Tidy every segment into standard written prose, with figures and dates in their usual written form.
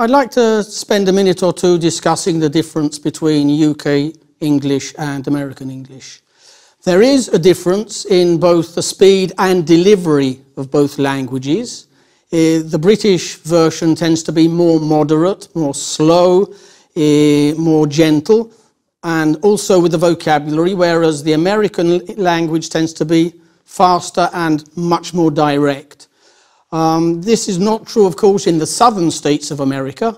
I'd like to spend a minute or two discussing the difference between UK English and American English. There is a difference in both the speed and delivery of both languages. The British version tends to be more moderate, more slow, more gentle, and also with the vocabulary, whereas the American language tends to be faster and much more direct. This is not true, of course, in the southern states of America,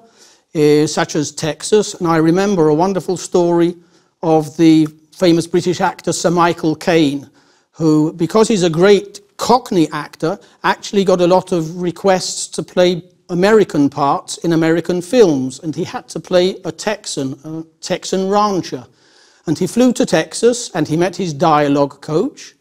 such as Texas, and I remember a wonderful story of the famous British actor Sir Michael Caine, who, because he's a great Cockney actor, actually got a lot of requests to play American parts in American films, and he had to play a Texan rancher. And he flew to Texas and he met his dialogue coach,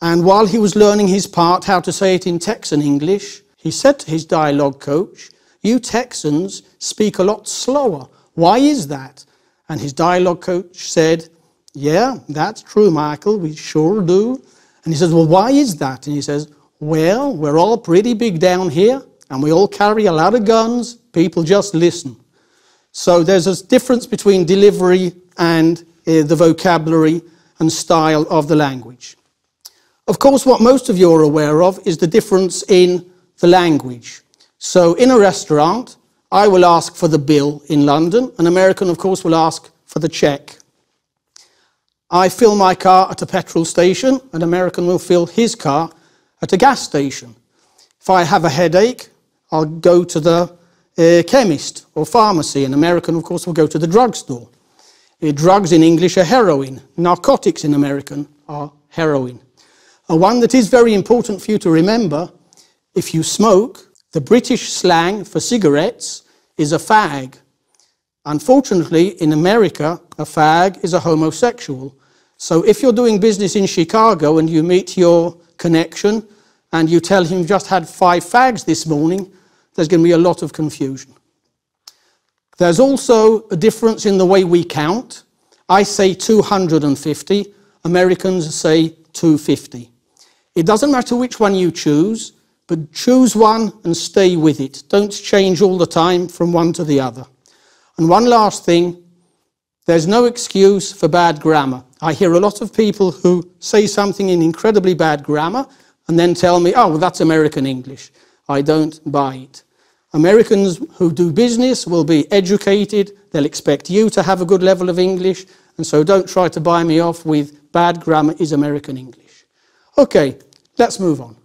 and while he was learning his part, how to say it in Texan English, he said to his dialogue coach, "You Texans speak a lot slower. Why is that?" And his dialogue coach said, "Yeah, that's true, Michael, we sure do." And he says, "Well, why is that?" And he says, "Well, we're all pretty big down here, and we all carry a lot of guns. People just listen." So there's a difference between delivery and the vocabulary and style of the language. Of course, what most of you are aware of is the difference in the language. So in a restaurant, I will ask for the bill in London. An American, of course, will ask for the check. I fill my car at a petrol station. An American will fill his car at a gas station. If I have a headache, I'll go to the chemist or pharmacy. An American, of course, will go to the drugstore. Drugs in English are heroin. Narcotics in American are heroin. One that is very important for you to remember, if you smoke, the British slang for cigarettes is a fag. Unfortunately, in America, a fag is a homosexual. So if you're doing business in Chicago and you meet your connection and you tell him you've just had 5 fags this morning, there's going to be a lot of confusion. There's also a difference in the way we count. I say 250, Americans say 250. It doesn't matter which one you choose, but choose one and stay with it. Don't change all the time from one to the other. And one last thing, there's no excuse for bad grammar. I hear a lot of people who say something in incredibly bad grammar and then tell me, "Oh, well, that's American English." I don't buy it. Americans who do business will be educated, they'll expect you to have a good level of English, and so don't try to buy me off with bad grammar is American English. Okay, let's move on.